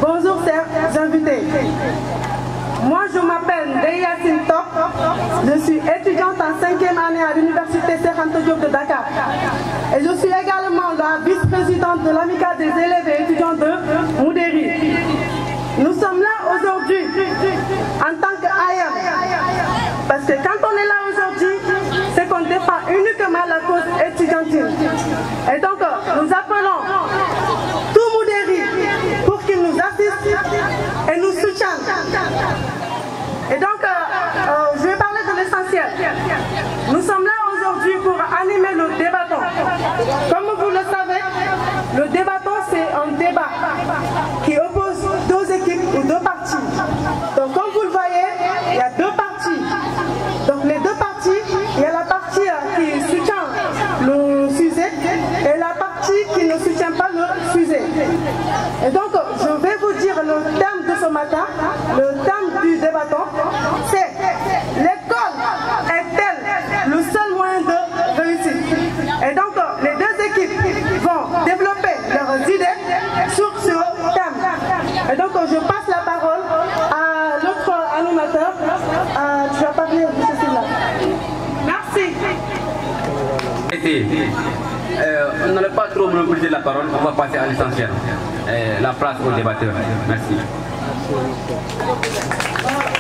bonjour chers invités. Moi je m'appelle Deyatine Top, je suis étudiante en 5e année à l'université Cheikh Anta Diop de Dakar. Et je suis également la vice-présidente de l'amicale des élèves et étudiants de Moudéri. Nous sommes là aujourd'hui en tant qu'AYAM, parce que quand on est là aujourd'hui, c'est qu'on défend uniquement la cause étudiantine. Et donc nous appelons tout Moudéri pour qu'il nous assiste et nous soutienne. Et donc je vais parler de l'essentiel. Nous sommes là aujourd'hui pour animer le débatton. Comme vous le savez, le débatton c'est un débat qui oppose deux équipes ou deux partis. Donc comme vous le voyez, il y a deux partis. Donc les deux partis, il y a la partie qui soutient le sujet et la partie qui ne soutient pas le sujet. Et donc je vais vous dire le thème de ce matin, le thème du débatton, c'est l'école est-elle le seul moyen de réussite? Et donc les deux équipes vont développer leurs idées sur ce thème. Et donc je passe la parole à l'autre animateur. Tu vas parler de ceci là. Merci. On n'allait pas trop monopoliser la parole, on va passer à l'essentiel. La place aux débatteurs. Merci.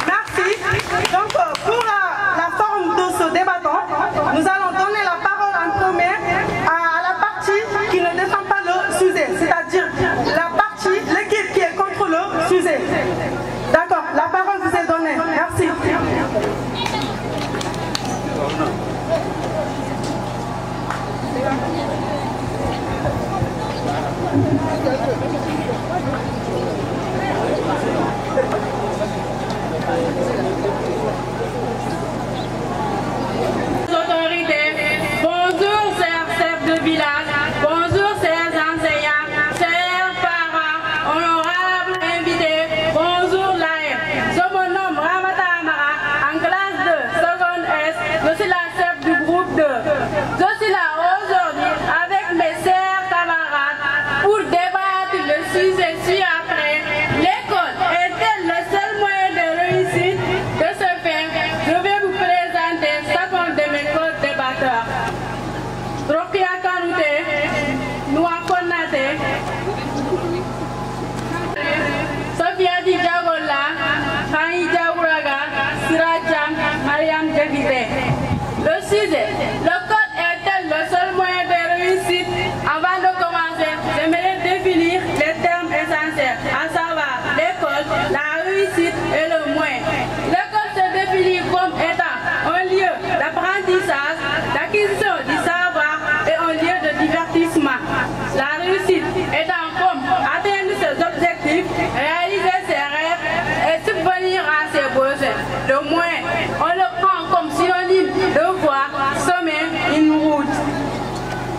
Merci. Donc pour la forme de ce débatton, nous allons donner la parole en premier à la partie qui ne défend pas le sujet, c'est-à-dire la partie, l'équipe qui est contre le sujet. D'accord, la parole vous est donnée. Merci. Bonjour chers chefs de village, bonjour chers enseignants, chers parents, honorables invités, bonjour l'AF. Je me nomme Ramata Amara, en classe de seconde S, je suis la chef du groupe 2. Je suis là aujourd'hui avec mes chers camarades pour débattre le sujet ci-après. L'école est-elle le seul moyen de réussite? De ce fait, je vais vous présenter chacun de mes co-débatteurs. Rokia Kanouté, Noua Konate, Sophia Di Diagola, Khani Diagouraga, Sirajam, Mariam Djagite. Le sujet, le code est-elle le seul moyen de réussite? Avant de commencer, j'aimerais définir les termes essentiels, à savoir l'école, la réussite et le moyen. L'école se définit comme étant un lieu d'apprentissage, d'acquisition du savoir et un lieu de divertissement. La réussite étant comme atteindre ses objectifs, réaliser ses rêves et subvenir à ses besoins. Le moyen, on le prend comme synonyme de voie, sommet, une route.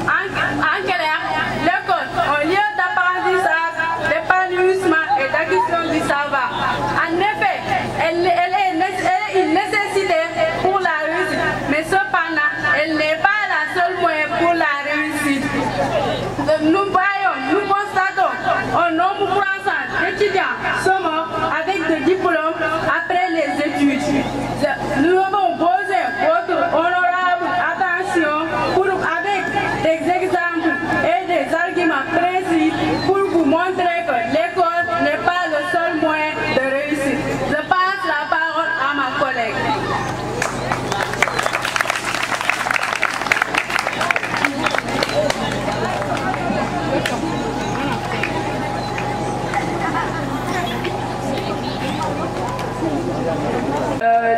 En clair, l'école, un lieu d'apprentissage, d'épanouissement et d'acquisition du savoir. En effet, elle est une nécessité pour la réussite, mais cependant, elle n'est pas la seule moyen pour la réussite. Nous voyons, nous constatons un nombre croissant d'étudiants sont morts avec des diplômes après les études. Nous avons besoin de votre honorable attention avec des exemples et des arguments précis pour vous montrer que l'école n'est pas le seul moyen de réussir. Je passe la parole à ma collègue.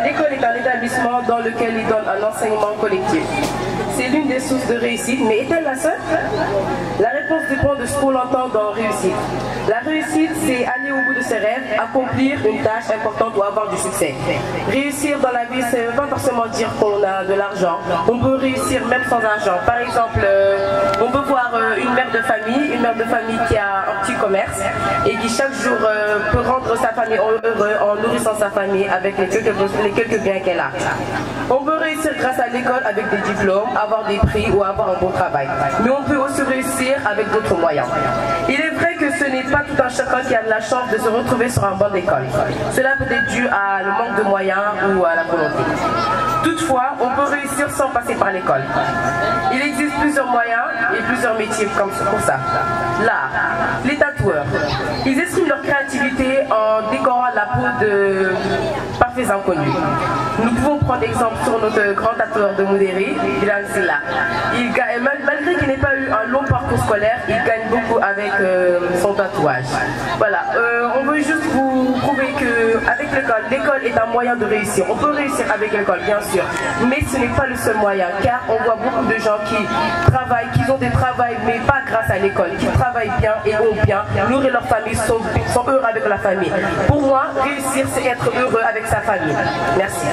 L'école est un établissement dans lequel il donne un enseignement collectif. C'est l'une des sources de réussite, mais est-elle la seule? La réponse dépend de ce qu'on entend dans réussite. La réussite, c'est aller au bout de ses rêves, accomplir une tâche importante ou avoir du succès. Réussir dans la vie, ça ne veut pas forcément dire qu'on a de l'argent. On peut réussir même sans argent. Par exemple, on peut voir une mère de famille qui a un petit commerce et qui chaque jour peut rendre sa famille heureux en nourrissant sa famille avec les quelques biens qu'elle a. On peut réussir grâce à l'école avec des diplômes, avoir des prix ou avoir un bon travail. Mais on peut aussi réussir avec d'autres moyens. Il est vrai que ce n'est pas tout un chacun qui a de la chance de se retrouver sur un banc d'école. Cela peut être dû à le manque de moyens ou à la volonté. Toutefois, on peut réussir sans passer par l'école. Il existe plusieurs moyens et plusieurs métiers comme pour ça. L'art, les tatoueurs, ils expriment leur créativité en décorant la peau de parfaits inconnus. Nous pouvons prendre exemple sur notre grand tatoueur de Moudéry, Dylan Silla. Malgré qu'il n'ait pas eu un long parcours scolaire, il gagne beaucoup avec son tatouage. Voilà, on veut juste vous prouver qu'avec l'école est un moyen de réussir. On peut réussir avec l'école, bien sûr, mais ce n'est pas le seul moyen, car on voit beaucoup de gens qui travaillent, qui ont des travails, mais pas grâce à l'école, qui travaillent bien et ont bien, nourrir leur famille, sont heureux avec la famille. Pour moi, réussir, c'est être heureux avec sa famille. Merci.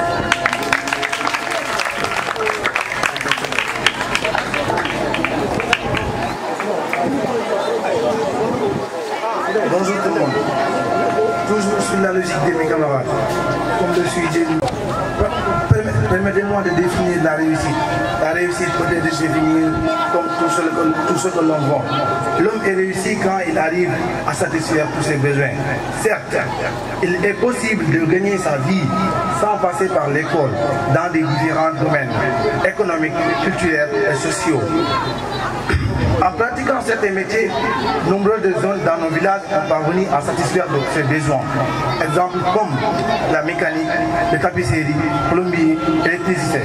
Bonjour tout le monde. Toujours sur la logique de mes camarades. Comme le sujet, permettez-moi de définir la réussite. La réussite peut être définie comme tout ce que l'on voit. L'homme est réussi quand il arrive à satisfaire tous ses besoins. Certes, il est possible de gagner sa vie sans passer par l'école dans des différents domaines économiques, culturels et sociaux. En pratiquant certains métiers, nombreuses zones dans nos villages ont parvenu à satisfaire ces besoins. Exemple comme la mécanique, la tapisserie, plombier, l'électricité.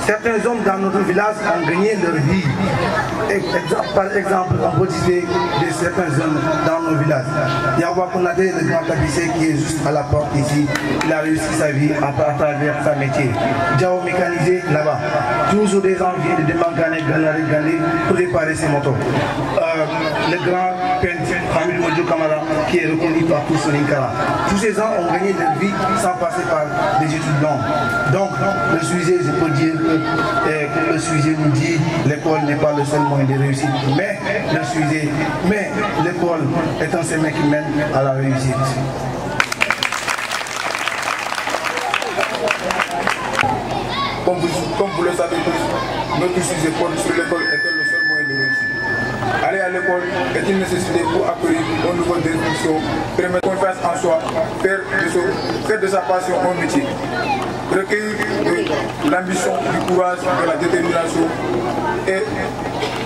Certains hommes dans notre village ont gagné leur vie. Par exemple, on peut citer de certains hommes dans nos villages. Yawa Konate, le grand tapissier qui est juste à la porte ici, il a réussi sa vie à travers sa métier. Diao mécanisé là-bas. Toujours des envies de démanganer, gagner pour réparer ses motos. Le grand peintre Hamid Mojo Kamara qui est reconnu par tous sur l'Inkara. Tous ces gens ont gagné leur vie sans passer par des études longues. Donc, le sujet, je peux dire que le sujet nous dit l'école n'est pas le seul moyen de réussite, mais l'école est un chemin qui mène à la réussite. Comme vous le savez tous, notre sujet sur l'école était le seul moyen de réussir. Aller à l'école est une nécessité pour acquérir un nouveau définition, permettre confiance en soi, faire de sa passion un métier, recueillir de l'ambition, du courage, de la détermination et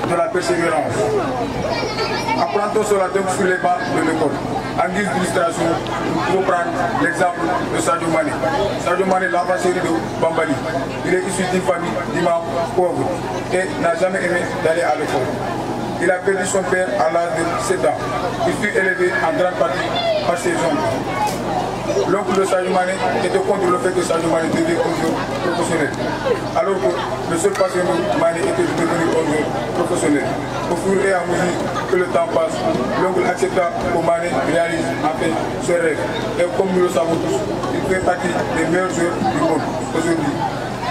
de la persévérance. Apprendre cela donc sur les bancs de l'école. En guise d'illustration, nous pouvons prendre l'exemple de Sadio Mané. Sadio Mané, l'enfant chéri de Bambali. Il est issu d'une famille d'imams pauvres et n'a jamais aimé d'aller à l'école. Il a perdu son père à l'âge de 7 ans. Il fut élevé en grande partie par ses oncles. L'oncle de Sadio Mané était contre le fait que Sadio Mané devienne un joueur professionnel. Alors que le seul passion de Mané était de devenir un joueur professionnel. Au fur et à mesure que le temps passe, l'oncle accepta que Mané réalise enfin ses rêves. Et comme nous le savons tous, il fait partie des meilleurs joueurs du monde aujourd'hui.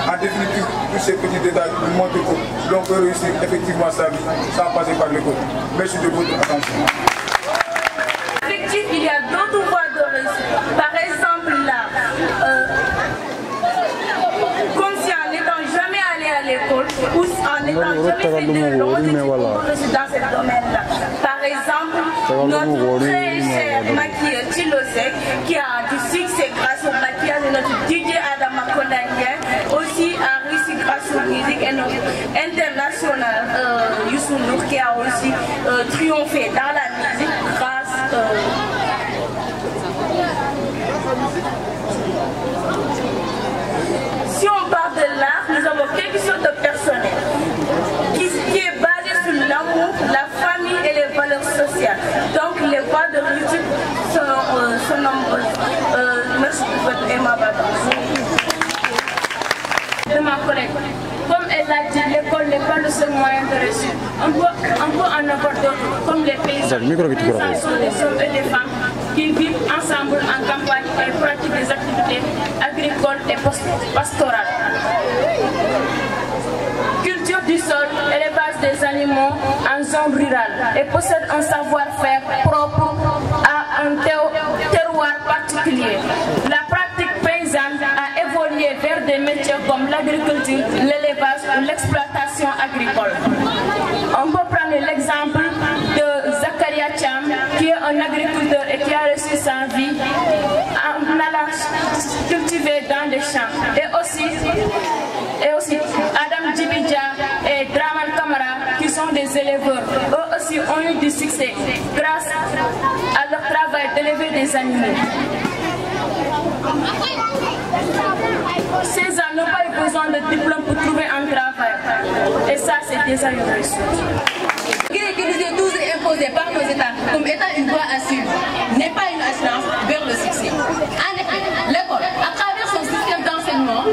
En définitive, tous ces petits détails nous montrent que l'on peut réussir effectivement sa vie sans passer par l'école. Merci de votre attention. Effectivement, il y a d'autres voies de réussite. Par exemple, là, comme si en n'étant jamais allé à l'école ou en n'étant jamais fait de longues études pour réussir dans ce domaine-là. Par exemple, notre très cher maquilleur Tilosek qui a du succès grâce au maquillage de notre DJ Adama Kondanien, aussi a réussi grâce aux musiques et notre international Youssou Ndour qui a aussi triomphé dans la musique grâce si on parle de l'art, nous avons quelque chose de personnel qui est basé sur l'amour, la famille et les valeurs sociales. Donc les voies de réussite sont nombreuses. Merci pour votre aimable attention. De ma collègue, comme elle l'a dit, l'école n'est pas le seul moyen de réussir. On peut en avoir d'autres, comme les paysans. Ce sont des hommes et des femmes qui vivent ensemble en campagne et pratiquent des activités agricoles et pastorales. Culture du sol, élevage des animaux en zone rurale et possède un savoir-faire propre à un terroir particulier. La pratique paysanne a évolué vers des métiers comme l'agriculture, l'élevage ou l'exploitation agricole. On peut prendre l'exemple de Zakaria Yacham, qui est un agriculteur et qui a reçu sa vie en allant cultiver dans des champs. Et aussi Adam Djibidja et Draman Kamara, qui sont des éleveurs. Eux aussi ont eu du succès grâce à leur travail d'élever des animaux. Ces gens n'ont pas eu besoin de diplôme pour trouver un travail. Et ça, c'est déjà une réussite. Qui nous est tous imposé par nos États comme étant une voie à suivre n'est pas une assurance vers le succès. En effet, l'école, à travers son système d'enseignement,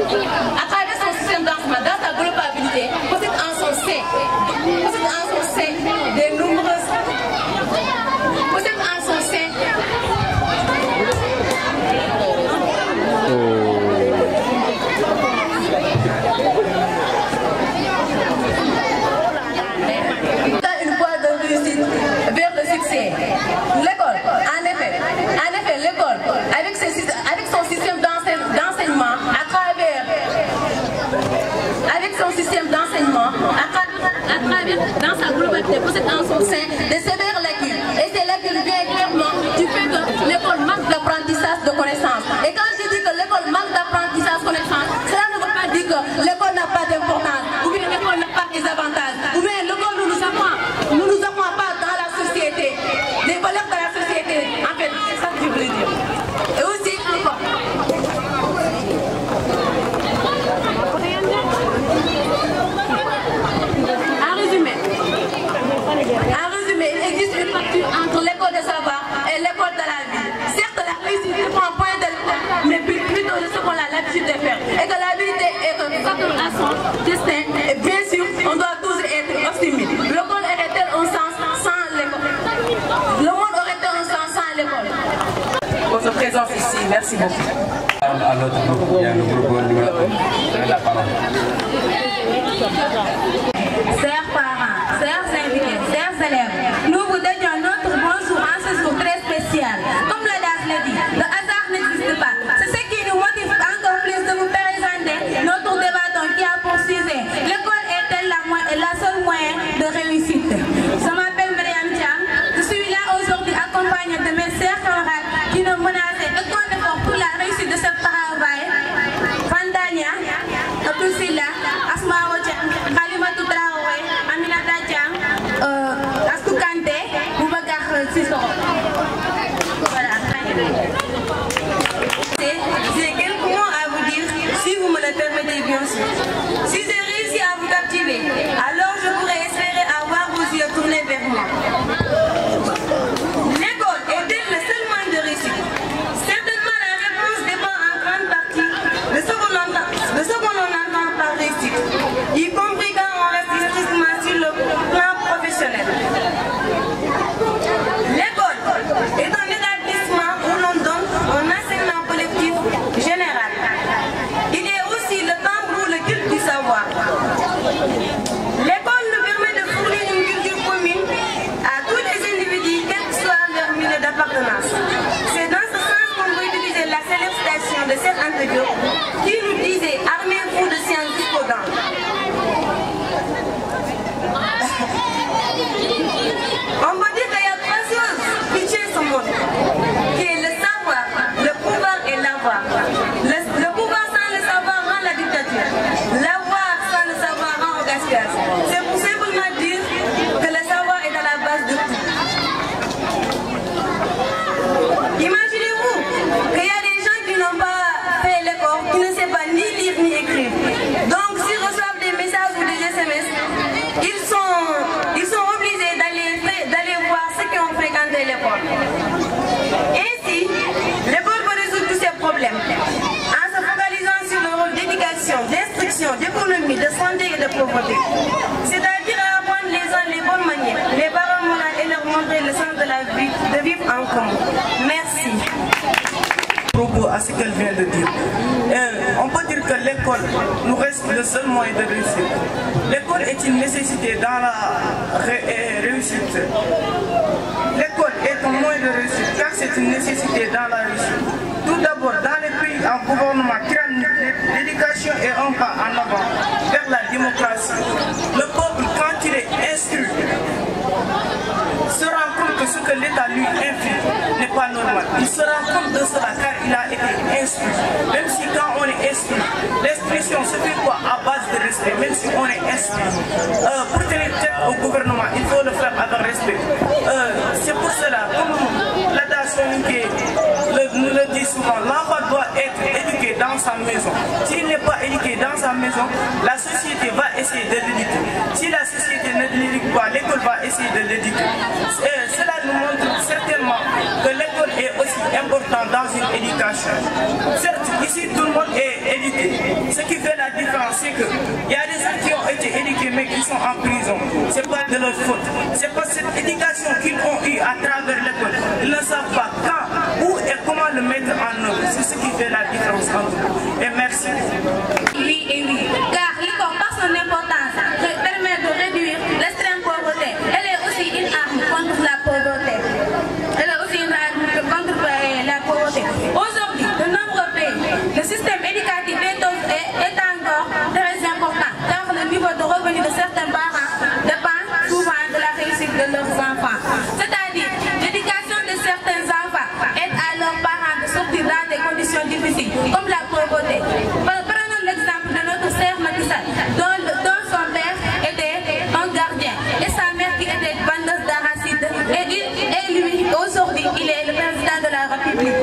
dans sa globalité, possède en son sein des nombreuses... Possède en son sein... une voie de réussite vers le succès. L'école, en effet, l'école, avec son système d'enseignement, dans sa globalité, possède en son sein des sévères lacunes. Et ces lacunes viennent clairement du fait que l'école manque d'apprentissage de connaissances. Et quand je dis que l'école manque d'apprentissage de connaissances, cela ne veut pas dire que l'école n'a pas d'importance, ou bien l'école n'a pas des avantages, ou bien l'école ne nous apprend pas dans la société, les valeurs de la société. En fait, c'est ça que je voulais dire. Et aussi, encore. En résumé, il existe une fracture entre l'école de savoir et l'école de la vie. Certes, la réussite ne prend point de l'école, mais plutôt de ce qu'on a l'habitude de faire. Et que la vérité est un facteur à son destin. Et bien sûr, on doit toujours être optimiste. Le monde aurait-il un sens sans l'école? Le monde aurait-il un sens sans l'école? Votre présence ici, merci beaucoup. À l'autre groupe, il y a le groupe numéro 1. La parole. Chers parents, chers invités, chers élèves, nous vous donnions notre bonjour en ce jour très spécial. Comme le DAS l'a dit, le hasard n'existe pas. C'est ce qui nous motive encore plus de vous présenter notre débat qui a pour sujet. L'école est-elle la seule moyen de réussite? Je m'appelle Mariam Thiam. Je suis là aujourd'hui accompagnée de mes chers camarades qui nous menaçaient aucun effort pour la réussite de ce travail. Fandania, Abdousila, Asma Rojan, Khalimatou Traoré, Aminata Diam, Astou Kanté, Boubacar Sissoko. Voilà. J'ai quelques mots à vous dire, si vous me le permettez bien sûr. Si j'ai réussi à vous captiver, alors je pourrais espérer avoir vos yeux tournés vers moi. L'école est-elle le seul moyen de réussite? Certainement la réponse dépend en grande partie de ce qu'on entend par réussite, y compris quand on reste strictement sur le plan professionnel. L'école est un établissement où l'on donne un enseignement collectif général. Il est aussi le temps pour le culte du savoir. L'école nous permet de fournir une culture commune à tous les individus, quel que soit leur milieu d'appartenance. C'est dans ce sens qu'on peut utiliser la célèbre citation de Cheikh Anta Diop qui nous disait « Armez-vous de sciences jusqu'aux dents ». On peut dire qu'il y a trois choses qui tuent ce monde, qui est le savoir, le pouvoir et l'avoir. Le pouvoir sans le savoir rend la dictature. L'avoir sans le savoir rend au gaspillage. C'est pour simplement dire que le savoir est à la base de tout. Imaginez-vous qu'il y a des gens qui n'ont pas fait l'école, qui ne savent pas ni lire ni écrire. Donc s'ils reçoivent des messages ou des SMS, ils sont obligés d'aller voir ceux qui ont fréquenté l'école. Ainsi, l'école peut résoudre tous ces problèmes en se focalisant sur le rôle d'éducation, d'instruction, d'économie, de santé et de pauvreté. C'est-à-dire à apprendre les gens les bonnes manières, les paroles morales et leur montrer le sens de la vie, de vivre en commun. Merci. Propos à ce qu'elle vient de dire. On peut dire que l'école nous reste le seul moyen de réussir. L'école est une nécessité dans la réussite. L'école est un moyen de réussite car c'est une nécessité dans la réussite. Tout d'abord, dans les pays en gouvernement, l'éducation est un pas en avant vers la démocratie. Le peuple, quand il est instruit, se rend compte que ce que l'État lui inflige n'est pas normal. Il se rend compte de cela car il a été instruit. Même si quand on est instruit, l'instruction se fait quoi à base de respect, même si on est instruit. Pour tenir tête au gouvernement, il faut le faire avec respect. C'est pour cela, comme l'adage nous le dit souvent, l'enfant doit être éduqué dans sa maison. S'il n'est pas éduqué dans sa maison, la société va essayer de l'éduquer. Si la société ne l'éduque pas, l'école va essayer de l'éduquer. Cela nous montre certainement que l'école est aussi importante dans une éducation. Certes, ici tout le monde est éduqué. Ce qui fait la différence, c'est qu'il y a des gens qui ont été éduqués mais qui sont en prison. Ce n'est pas de leur faute. C'est pas cette éducation qu'ils ont eue à travers l'école. Ils ne savent pas quand, où et comment le mettre en œuvre. C'est ce qui fait la différence entre nous. Et merci. Oui et oui, car l'école, par son importance, permet de réduire l'extrême pauvreté. Elle est aussi une arme contre la pauvreté. Elle est aussi une arme contre la pauvreté. Aujourd'hui, de nombreux pays, le système éducatif est encore très important, car le niveau de revenu de certains parents dépend souvent de la réussite de leurs enfants. C'est-à-dire, l'éducation de certains enfants aide à leurs parents de sortir dans des conditions difficiles, comme la pauvreté. Prenons l'exemple de notre sœur Macky Sall, dont son père était un gardien et sa mère qui était vendeuse d'arachides. Et lui, aujourd'hui, il est le président de la République.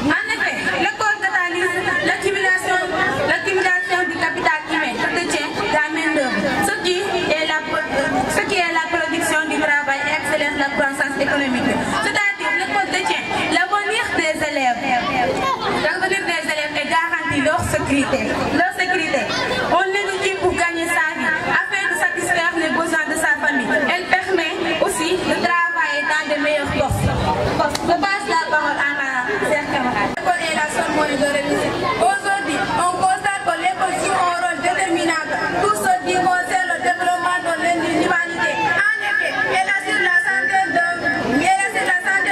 En effet, l'école catalyse l'accumulation du capital humain que détient la main-d'œuvre, ce qui est la production du travail et accélère la croissance économique. C'est-à-dire, l'école détient l'avenir des élèves. L'avenir des élèves est garanti leur sécurité. On l'édifie pour gagner sa vie, afin de satisfaire les besoins de sa famille. Elle permet aussi de travailler dans de meilleurs postes. Je passe la parole à ma chère camarade. L'école est la seule moyen de réussir. Aujourd'hui, on constate que l'école joue un rôle déterminant. Tout ce qui concerne le développement de l'humanité. En effet, elle assure la santé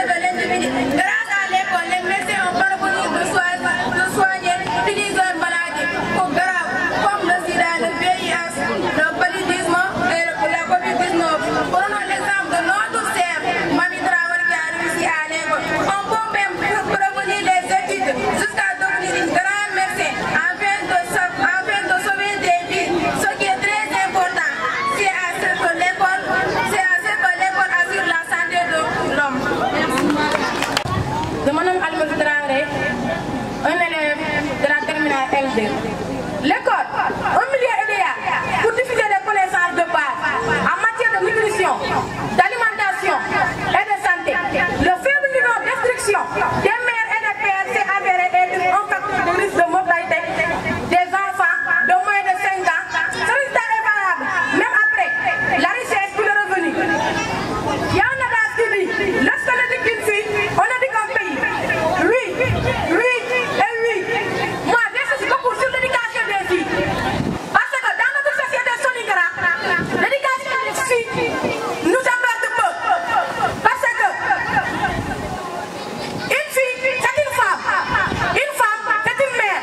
de l'individu. Grâce à l'école, les médecins ont parvenu de soigner plusieurs maladies graves, comme le sida, le VIH, le paludisme et la COVID-19. Prenons l'exemple de notre sœur, Mami Traoré, qui a réussi à l'école. On peut même prévenir les études jusqu'à devenir une grande médecin afin de sauver des vies. Ce qui est très important, c'est à ce que l'école assure la santé de l'homme. De Mme Almaz Traoré, un élève de la terminale L2. L'école, un milieu idéal pour diffuser les connaissances de base en matière de nutrition, d'alimentation et de santé. Le faible niveau d'instruction des mères et des pères s'est avéré être un facteur de risque de mortalité des enfants de moins de 5 ans. Ce résultat est valable même après la richesse pour le revenu. Il y a un adage qui dit, lorsqu'on éduque une fille, on éduque un pays. Oui. Moi, j'insiste beaucoup sur l'éducation des filles. Parce que dans notre société soningra, l'éducation des filles nous importe peu. Parce que une fille, c'est une femme. Une femme, c'est une mère.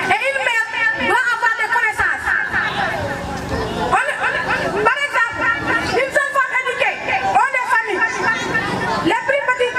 Et une mère doit avoir des connaissances. Par exemple, une seule femme éduquée, on est famille. Les plus petites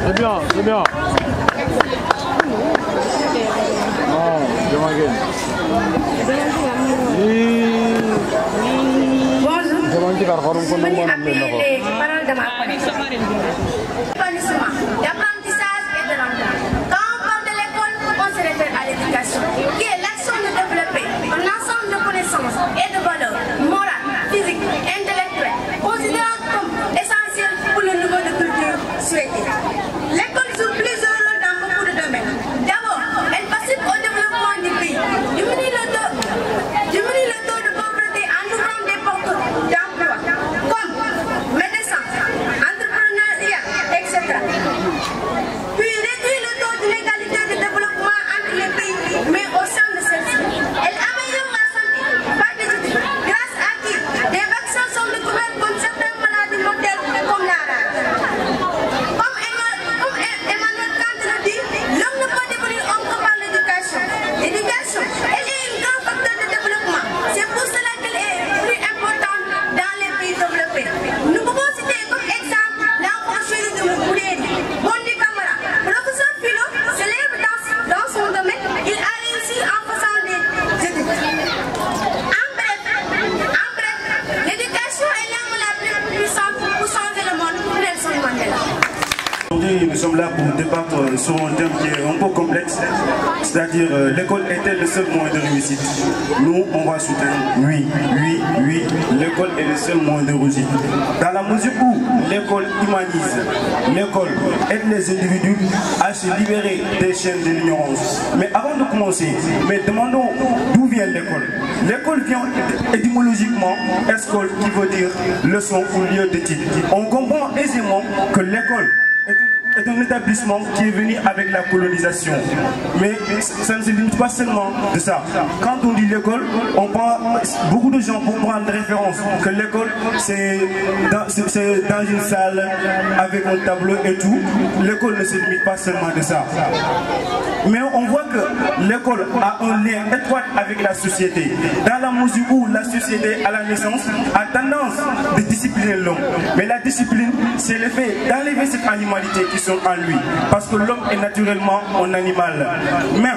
C'est bien, c'est bien. Non, Bonjour. Je suis venu appuyer les paroles de ma collègue. L'épanouissement, l'apprentissage et de l'emploi. Quand on parle de l'école, on se réfère à l'éducation, qui est l'action de développer un ensemble de connaissances et de valeurs morales, physiques, intellectuelles, considérées comme essentielles pour le niveau de culture souhaité. L'école joue plusieurs rôles dans beaucoup de domaines. D'abord, elle participe au développement du pays, diminue le taux de pauvreté en ouvrant des portes d'emploi, comme médecins, entrepreneuriat, etc. Puis réduit le taux d'inégalité de développement entre les pays, mais au sein de celle-ci. Elle améliore la santé par des études, grâce à qui des vaccins sont découverts contre certaines maladies mortelles comme la rage. Comme Emmanuel Kant le dit, l'homme ne peut devenir homme que par l'éducation. L'éducation, elle est un grand facteur de développement. C'est pour cela qu'elle est plus importante dans les pays développés. Nous pouvons citer comme exemple l'enfant chéri de Moukoureri, Bondi Camara. Professeur philo, célèbre dans son domaine, il a réussi en faisant des études. En bref, l'éducation est l'arme la plus puissante pour changer le monde pour Nelson Mandela. Aujourd'hui, nous sommes là pour débattre sur un thème qui est un peu complexe, c'est-à-dire l'école est-elle le seul moyen de réussite? Nous, on va soutenir oui, l'école est le seul moyen de réussite. Dans la mesure où l'école humanise, l'école aide les individus à se libérer des chaînes de l'ignorance. Mais avant de commencer, demandons d'où vient l'école. L'école vient étymologiquement, escole qui veut dire leçon ou lieu d'étude. On comprend aisément que l'école est un établissement qui est venu avec la colonisation. Mais ça ne se limite pas seulement de ça. Quand on dit l'école, beaucoup de gens vont prendre référence que l'école c'est dans une salle avec un tableau et tout. L'école ne se limite pas seulement de ça. Mais on voit que l'école a un lien étroit avec la société. Dans la mesure où la société à la naissance a tendance de discipliner l'homme. Mais la discipline, c'est le fait d'enlever cette animalité qui sont en lui. Parce que l'homme est naturellement un animal. Mais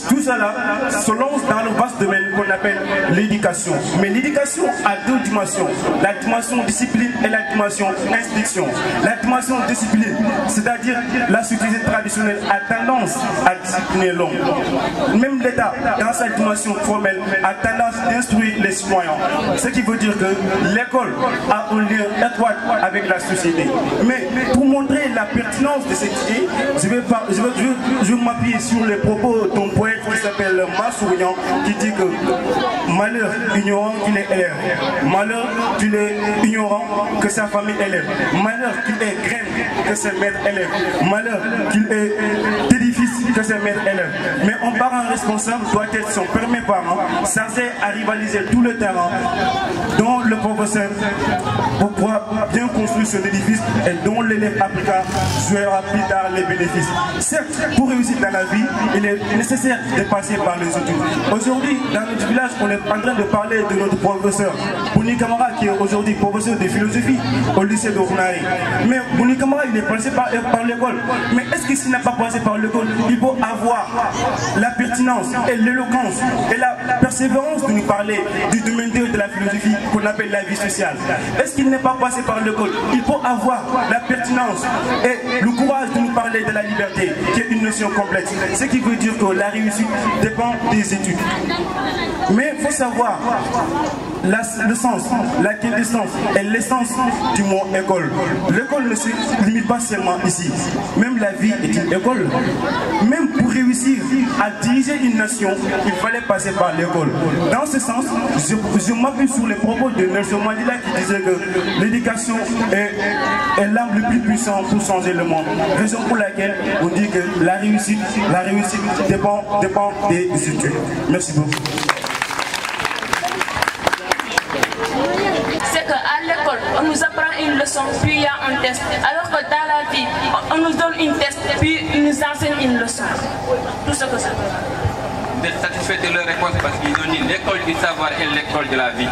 tout cela se lance dans le vaste domaine qu'on appelle l'éducation. Mais l'éducation a deux dimensions. La dimension discipline et la dimension instruction. La dimension discipline, c'est-à-dire la société traditionnelle a tendance à discipliner l'homme. Même l'État, dans sa dimension formelle, a tendance d'instruire les citoyens. Ce qui veut dire que l'école a un lien étroit avec la société. Mais pour montrer la pertinence de cette idée, je vais m'appuyer sur les propos d'un poète qui s'appelle Massourian, qui dit que malheur ignorant qu'il est élève, malheur qu'il est ignorant que sa famille élève, malheur qu'il est graine que ses maîtres élèvent, malheur qu'il est édifice que ses maîtres élèves. Mais un parent responsable doit être son premier parent, censé à rivaliser tout le terrain dont le professeur pour pouvoir bien construire son édifice et dont l'élève appliquera jouera plus tard les bénéfices. Certes, pour réussir dans la vie, il est nécessaire de passer par les études. Aujourd'hui, dans notre village, on est en train de parler de notre professeur Bouni Camara, qui est aujourd'hui professeur de philosophie au lycée de Runari. Mais Bouni Camara, il est passé par l'école. Mais est-ce que s'il n'a pas passé par l'école, il faut avoir la pertinence et l'éloquence et la persévérance de nous parler du domaine de la philosophie qu'on appelle la vie sociale? Est-ce qu'il n'est pas passé par l'école? Il faut avoir la pertinence et le courage de nous parler de la liberté, qui est une notion complexe. Ce qui veut dire que la réussite dépend des études. Mais il faut savoir le sens, la quintessence et l'essence du mot école. L'école ne se limite pas seulement ici. Même la vie est une école. Même pour réussir à diriger une nation, il fallait passer par l'école. Dans ce sens, je m'appuie sur les propos de Nelson Mandela qui disait que l'éducation est l'arme le plus puissant pour changer le monde. Raison pour laquelle on dit que la réussite dépend des études. Merci beaucoup. C'est qu'à l'école, on nous apprend une leçon, puis il y a un test. Alors que dans la vie, on nous donne une test, puis ils nous enseignent une leçon. Tout ce que ça veut. Vous êtes satisfait de leur réponse parce qu'ils ont dit l'école du savoir est l'école de la vie.